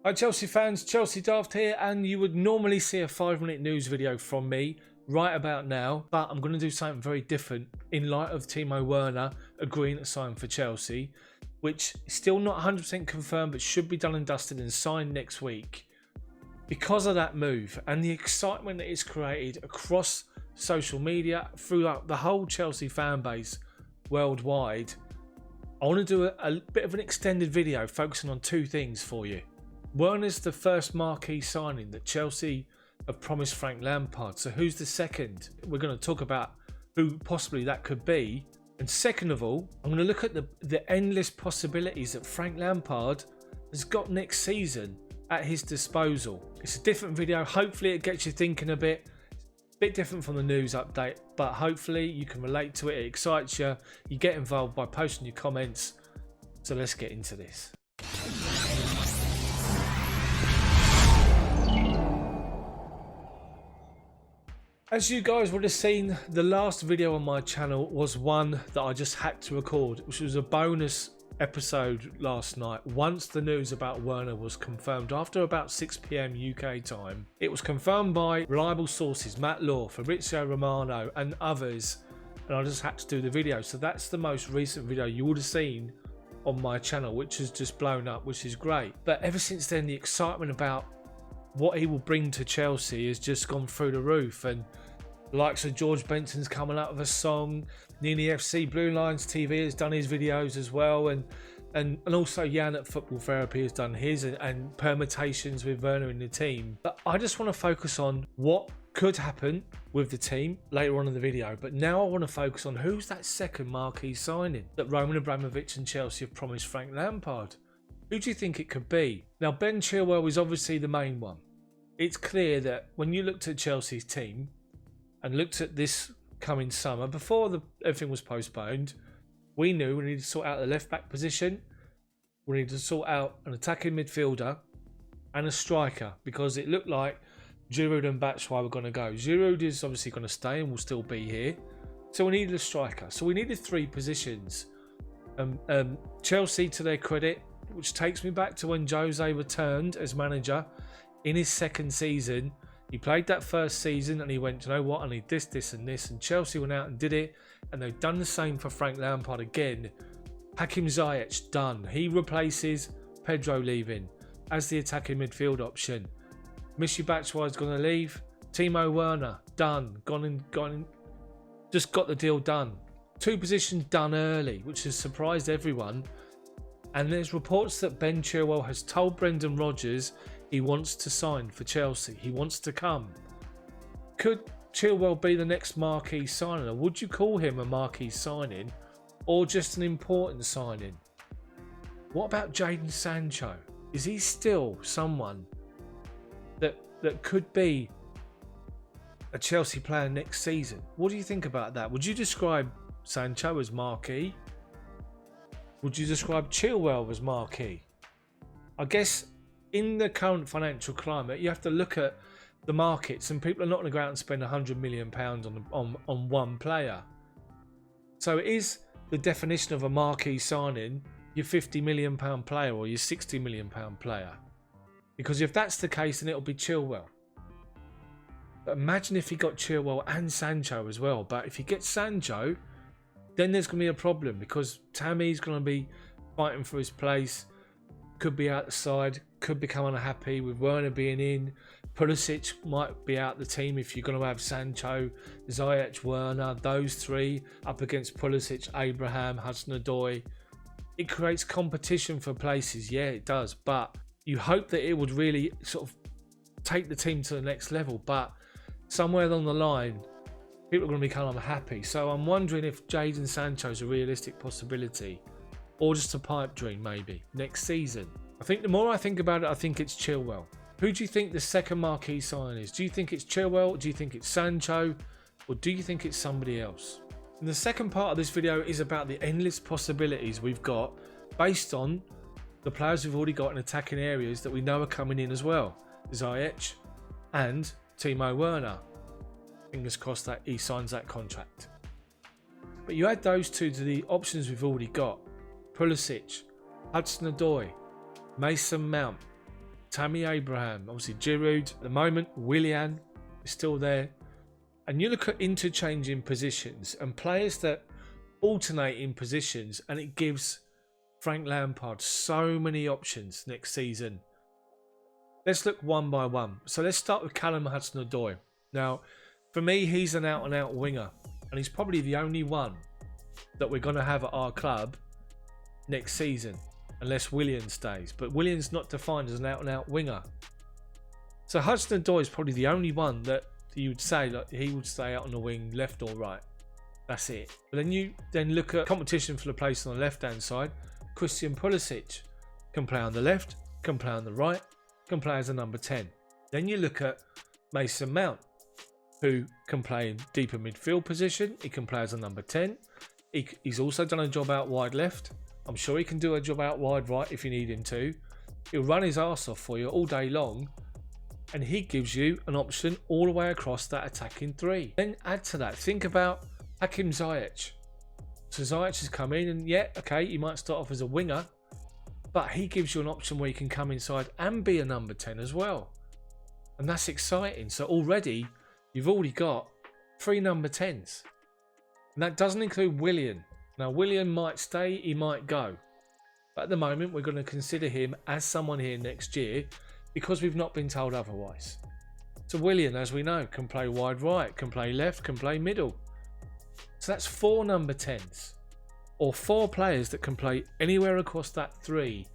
Hi Chelsea fans, Chelsea Daft here, and you would normally see a 5-minute news video from me right about now, but I'm going to do something very different in light of Timo Werner agreeing to sign for Chelsea, which is still not 100% confirmed but should be done and dusted and signed next week. Because of that move and the excitement that it's created across social media throughout the whole Chelsea fan base worldwide, I want to do a bit of an extended video focusing on two things for you. Werner's the first marquee signing that Chelsea have promised Frank Lampard. So who's the second? We're going to talk about who possibly that could be. And second of all, I'm going to look at the endless possibilities that Frank Lampard has got next season at his disposal. It's a different video. Hopefully it gets you thinking a bit. It's a bit different from the news update, but hopefully you can relate to it. It excites you. You get involved by posting your comments. So let's get into this. As you guys would have seen, the last video on my channel was one that I just had to record, which was a bonus episode last night. Once the news about Werner was confirmed, after about 6 PM UK time, it was confirmed by reliable sources, Matt Law, Fabrizio Romano and others, and I just had to do the video. So that's the most recent video you would have seen on my channel, which has just blown up, which is great. But ever since then, the excitement about what he will bring to Chelsea has just gone through the roof, and the likes of George Benson's coming out with a song. Nini FC Blue Lions TV has done his videos as well, and also Jan at Football Therapy has done his, and permutations with Werner in the team. But I just want to focus on what could happen with the team later on in the video. But now I want to focus on who's that second marquee signing that Roman Abramovich and Chelsea have promised Frank Lampard. Who do you think it could be? Now, Ben Chilwell is obviously the main one. It's clear that when you looked at Chelsea's team and looked at this coming summer, before everything was postponed, we knew we needed to sort out the left-back position, we needed to sort out an attacking midfielder and a striker, because it looked like Giroud and Batshuayi were going to go. Giroud is obviously going to stay and will still be here. So we needed a striker. So we needed 3 positions. Chelsea, to their credit, which takes me back to when Jose returned as manager in his second season. He played that first season and he went, you know what, I need this, this and this. And Chelsea went out and did it. And they've done the same for Frank Lampard again. Hakim Ziyech, done. He replaces Pedro leaving as the attacking midfield option. Michy Batshuayi's going to leave. Timo Werner, done. Gone in. Just got the deal done. 2 positions done early, which has surprised everyone. And there's reports that Ben Chilwell has told Brendan Rodgers he wants to sign for Chelsea. He wants to come. Could Chilwell be the next marquee signing? Or would you call him a marquee signing or just an important signing? What about Jadon Sancho? Is he still someone that could be a Chelsea player next season? What do you think about that? Would you describe Sancho as marquee? Would you describe Chilwell as marquee? I guess in the current financial climate, you have to look at the markets, and people are not going to go out and spend £100 million on one player. So is the definition of a marquee signing your £50 million player or your £60 million player? Because if that's the case, then it'll be Chilwell. But imagine if he got Chilwell and Sancho as well. But if he gets Sancho, then there's going to be a problem, because Tammy's going to be fighting for his place, could be outside, could become unhappy with Werner being in. Pulisic might be out the team if you're going to have Sancho, Ziyech, Werner, those 3 up against Pulisic, Abraham, Hudson-Odoi. It creates competition for places, yeah, it does, but you hope that it would really sort of take the team to the next level. But somewhere along the line, people are going to become unhappy. So I'm wondering if Jadon Sancho is a realistic possibility, or just a pipe dream maybe next season. I think the more I think about it, I think it's Chilwell. Who do you think the second marquee sign is? Do you think it's Chilwell? Do you think it's Sancho? Or do you think it's somebody else? And the second part of this video is about the endless possibilities we've got based on the players we've already got in attacking areas that we know are coming in as well. Ziyech and Timo Werner. Fingers crossed that he signs that contract. But you add those 2 to the options we've already got. Pulisic, Hudson-Odoi, Mason Mount, Tammy Abraham, obviously Giroud at the moment, Willian is still there. And you look at interchanging positions and players that alternate in positions, and it gives Frank Lampard so many options next season. Let's look one by one. So let's start with Callum Hudson-Odoi. Now, for me, he's an out-and-out winger, and he's probably the only one that we're going to have at our club next season, unless Willian stays. But Willian's not defined as an out-and-out winger. So Hudson-Odoi is probably the only one that you would say that he would stay out on the wing, left or right. That's it. But then you look at competition for the place on the left-hand side. Christian Pulisic can play on the left, can play on the right, can play as a number 10. Then you look at Mason Mount, who can play in deeper midfield position. He can play as a number 10. He's also done a job out wide left. I'm sure he can do a job out wide right if you need him to. He'll run his arse off for you all day long, and he gives you an option all the way across that attacking three. Then add to that, think about Hakim Ziyech. So Ziyech has come in, and yeah, okay, he might start off as a winger, but he gives you an option where you can come inside and be a number 10 as well. And that's exciting. So you've already got 3 number 10s. And that doesn't include Willian. Now, Willian might stay, he might go. But at the moment, we're going to consider him as someone here next year because we've not been told otherwise. So Willian, as we know, can play wide right, can play left, can play middle. So that's 4 number 10s. Or 4 players that can play anywhere across that 3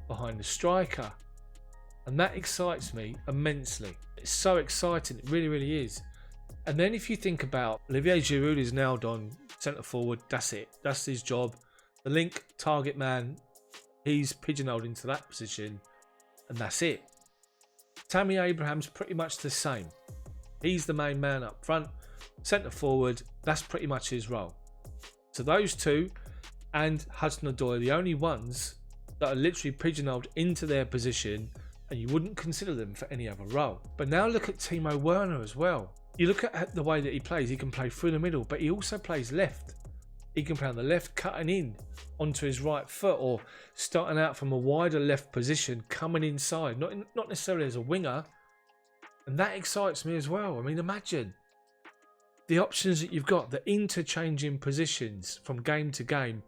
behind the striker. And that excites me immensely. It's so exciting, it really, really is. And then if you think about Olivier Giroud is now done centre forward, that's it. That's his job. The link, target man, he's pigeonholed into that position, and that's it. Tammy Abraham's pretty much the same. He's the main man up front, centre forward, that's pretty much his role. So those two and Hudson-Odoi are the only ones that are literally pigeonholed into their position, and you wouldn't consider them for any other role. But now look at Timo Werner as well. You look at the way that he plays, he can play through the middle, but he also plays left. He can play on the left, cutting in onto his right foot, or starting out from a wider left position, coming inside, not necessarily as a winger. And that excites me as well. I mean, imagine the options that you've got, the interchanging positions from game to game,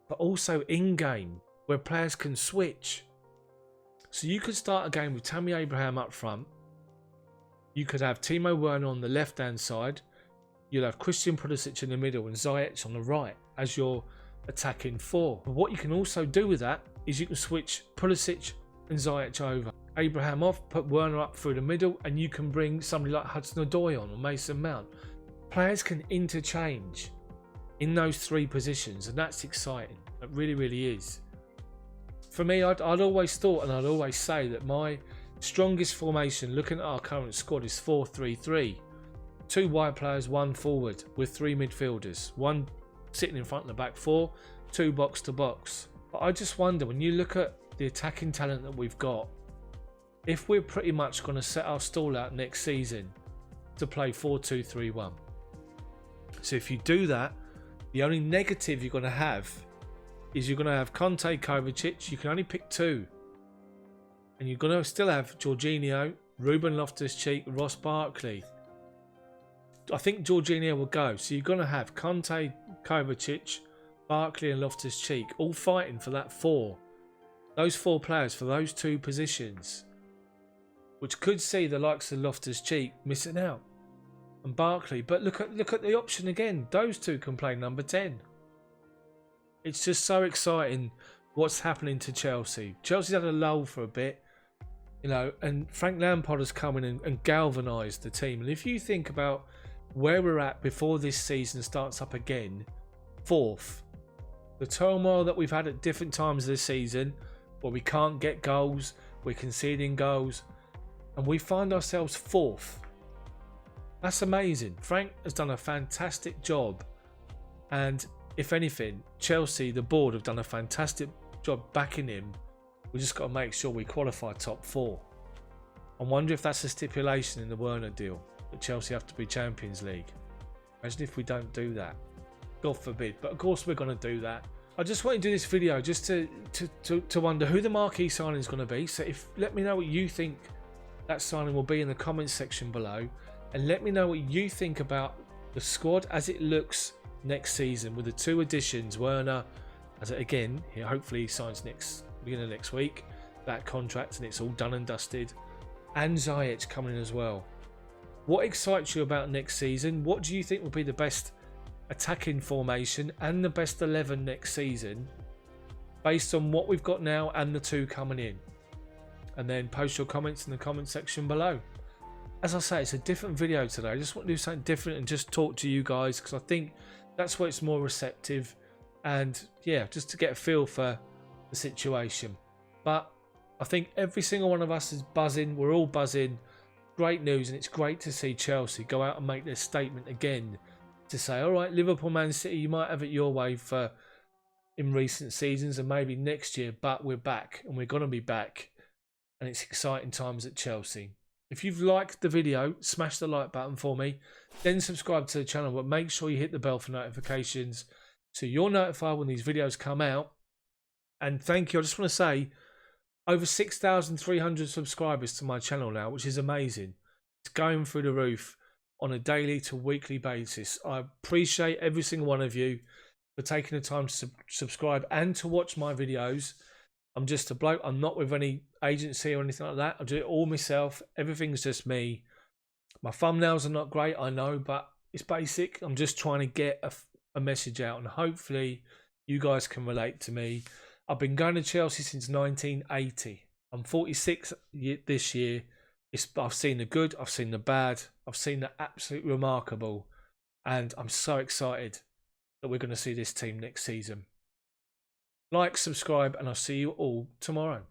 but also in-game, where players can switch. So you could start a game with Tammy Abraham up front. You could have Timo Werner on the left-hand side. You'll have Christian Pulisic in the middle and Ziyech on the right as your attacking 4. But what you can also do with that is you can switch Pulisic and Ziyech over. Abraham off, put Werner up through the middle, and you can bring somebody like Hudson-Odoi on or Mason Mount. Players can interchange in those 3 positions, and that's exciting. It really, really is. For me, I'd always thought, and I'd always say that my strongest formation, looking at our current squad, is 4-3-3. 2 wide players, 1 forward, with 3 midfielders. 1 sitting in front of the back 4, 2 box to box. But I just wonder, when you look at the attacking talent that we've got, if we're pretty much going to set our stall out next season to play 4-2-3-1. So if you do that, the only negative you're going to have is you're going to have Conte, Kovacic. You can only pick 2. And you're going to still have Jorginho, Ruben Loftus-Cheek, Ross Barkley. I think Jorginho will go. So you're going to have Conte, Kovacic, Barkley and Loftus-Cheek all fighting for that 4. Those 4 players for those 2 positions. Which could see the likes of Loftus-Cheek missing out. And Barkley. But look at the option again. Those 2 can play number 10. It's just so exciting what's happening to Chelsea. Chelsea's had a lull for a bit, and Frank Lampard has come in and galvanised the team. And if you think about where we're at before this season starts up again, 4th, the turmoil that we've had at different times this season, where we can't get goals, we're conceding goals, and we find ourselves 4th. That's amazing. Frank has done a fantastic job, and if anything, Chelsea, the board, have done a fantastic job backing him. We just got to make sure we qualify top 4. I wonder if that's a stipulation in the Werner deal, that Chelsea have to be Champions League. Imagine if we don't do that. God forbid. But of course we're going to do that. I just want to do this video just to wonder who the marquee signing is going to be. So let me know what you think that signing will be in the comments section below, and let me know what you think about the squad as it looks next season with the 2 additions. Werner, as again, hopefully he signs beginning of next week, that contract, and it's all done and dusted, and Ziyech coming in as well. What excites you about next season? What do you think will be the best attacking formation and the best 11 next season based on what we've got now and the 2 coming in? And then post your comments in the comment section below. As I say, it's a different video today. I just want to do something different and just talk to you guys, because I think that's where it's more receptive, and yeah, just to get a feel for the situation. But I think every single one of us is buzzing. We're all buzzing. Great news, and it's great to see Chelsea go out and make their statement again to say, all right, Liverpool, Man City, you might have it your way in recent seasons and maybe next year, but we're back, and we're going to be back, and it's exciting times at Chelsea. If you've liked the video, smash the like button for me, then subscribe to the channel, but make sure you hit the bell for notifications so you're notified when these videos come out. And thank you. I just want to say, over 6,300 subscribers to my channel now, which is amazing. It's going through the roof on a daily to weekly basis. I appreciate every single one of you for taking the time to subscribe and to watch my videos. I'm just a bloke. I'm not with any agency or anything like that. I do it all myself. Everything's just me. My thumbnails are not great, I know, but it's basic. I'm just trying to get a message out, and hopefully you guys can relate to me. I've been going to Chelsea since 1980. I'm 46 this year. I've seen the good, I've seen the bad, I've seen the absolute remarkable, and I'm so excited that we're going to see this team next season. Like, subscribe, and I'll see you all tomorrow.